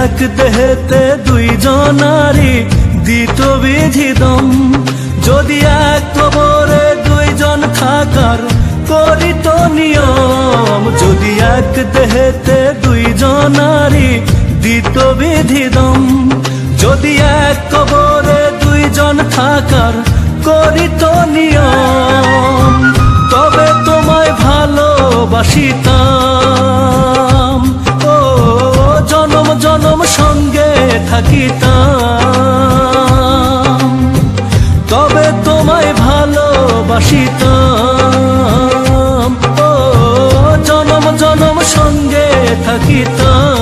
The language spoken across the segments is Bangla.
এক দেহেতে দুইজনারি দিত বিধিদম, যদি এক কবরে দুইজন থাকার করিত নিয়ম, যদি এক দেহেতে দুইজনারি দিত বিধিদম, যদি এক কবরে দুইজন থাকার করিত নিয়ম, তবে তোমায় ভালোবাসিতাম, ও জনম জনম সঙ্গে থাকিতাম, তবে তোমায় ভালোবাসিতাম, ও জনম জনম সঙ্গে থাকিতাম।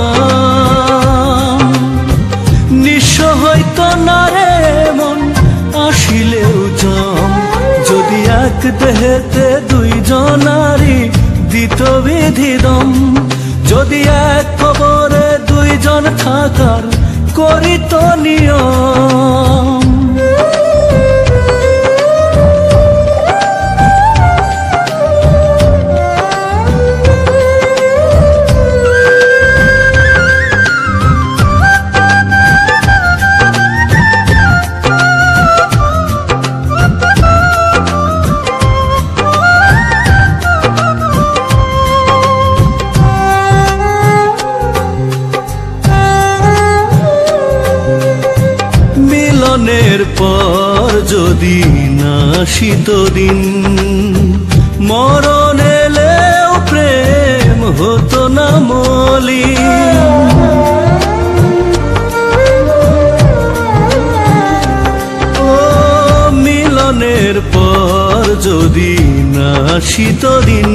নিঃস্ব হইত না রে মন আসিলেও জম, যদি এক দেহেতে দুইজনারি দিত বিধিদম, যদি এক কবরে দুইজন থাকার করিত নিয়ম। মিলনের পর যদি না আসিত দিন, মরণ এলেও প্রেম হতো না মলিন, ও মিলনের পর যদি না আসিত দিন,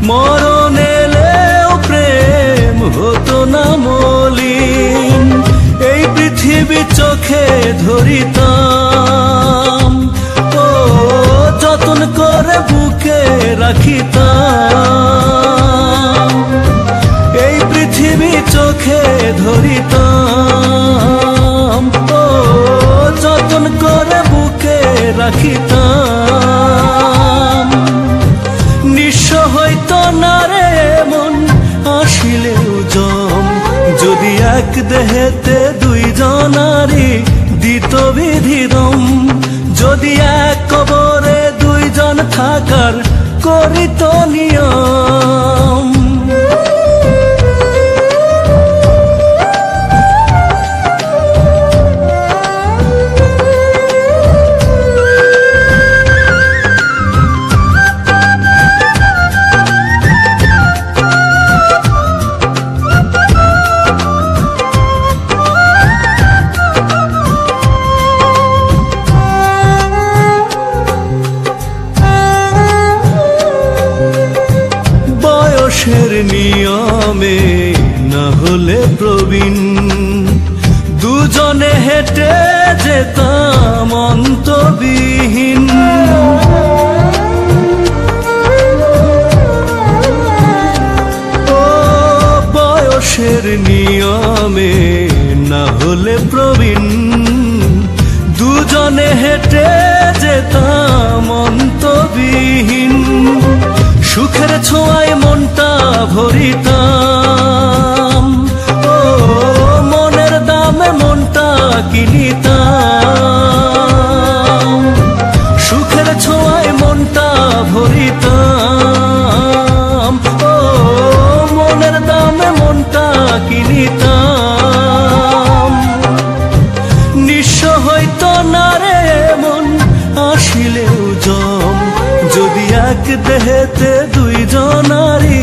মরণ এলেও প্রেম হতো না মলিন, এই পৃথিবী চোখে ধরিতাম, ও যতন করে বুকে রাখিতাম, এই পৃথিবী চোখে ধরিতাম, ও যতন করে বুকে রাখিতাম। নিঃস্ব হইত না রে মন আসিলেও জম, যদি এক দেহেতে দুইজনারি দিত বিধিদম, যদি এক কবরে দুইজন থাকার করিত নিয়ম। বয়সের নিয়মে না হলে প্রবীণ, দুজনে হেঁটে যেতাম অন্তবিহীন, ও বয়সের নিয়মে না হলে প্রবীণ, দুজনে হেঁটে যেতাম অন্তবিহীন, সুখের ছোঁয়ায় মনটা ভরিতাম, ও মনের দামে মনটা কিনিতাম, সুখের ছোঁয়ায় মনটা ভরিতাম, ও মনের দামে মনটা কিনিতাম। নিঃস্ব হইত না রে মন আসিলেও জম, যদি এক দেহেতে দুইজনারি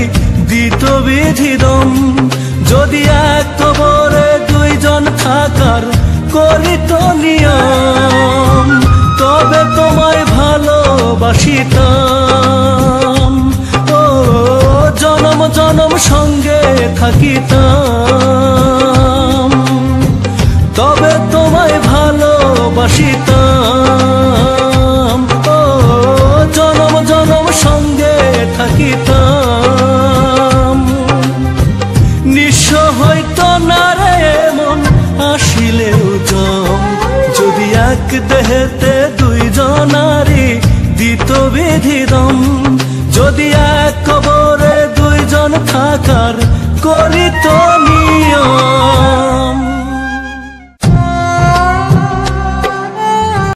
দিত বিধিদম, যদি এক কবরে দুইজন থাকার করিত নিয়ম, তবে তোমায় ভালোবাসিতাম, ও জনম জনম সঙ্গে থাকিতাম, তবে তোমায় ভালোবাসিতাম, ও জনম জনম সঙ্গে থাকিতাম। নিঃস্ব হইত না রে মন আসিলেও জম, যদি এক দেহেতে দুইজনারি দিত বিধিদম, যদি এক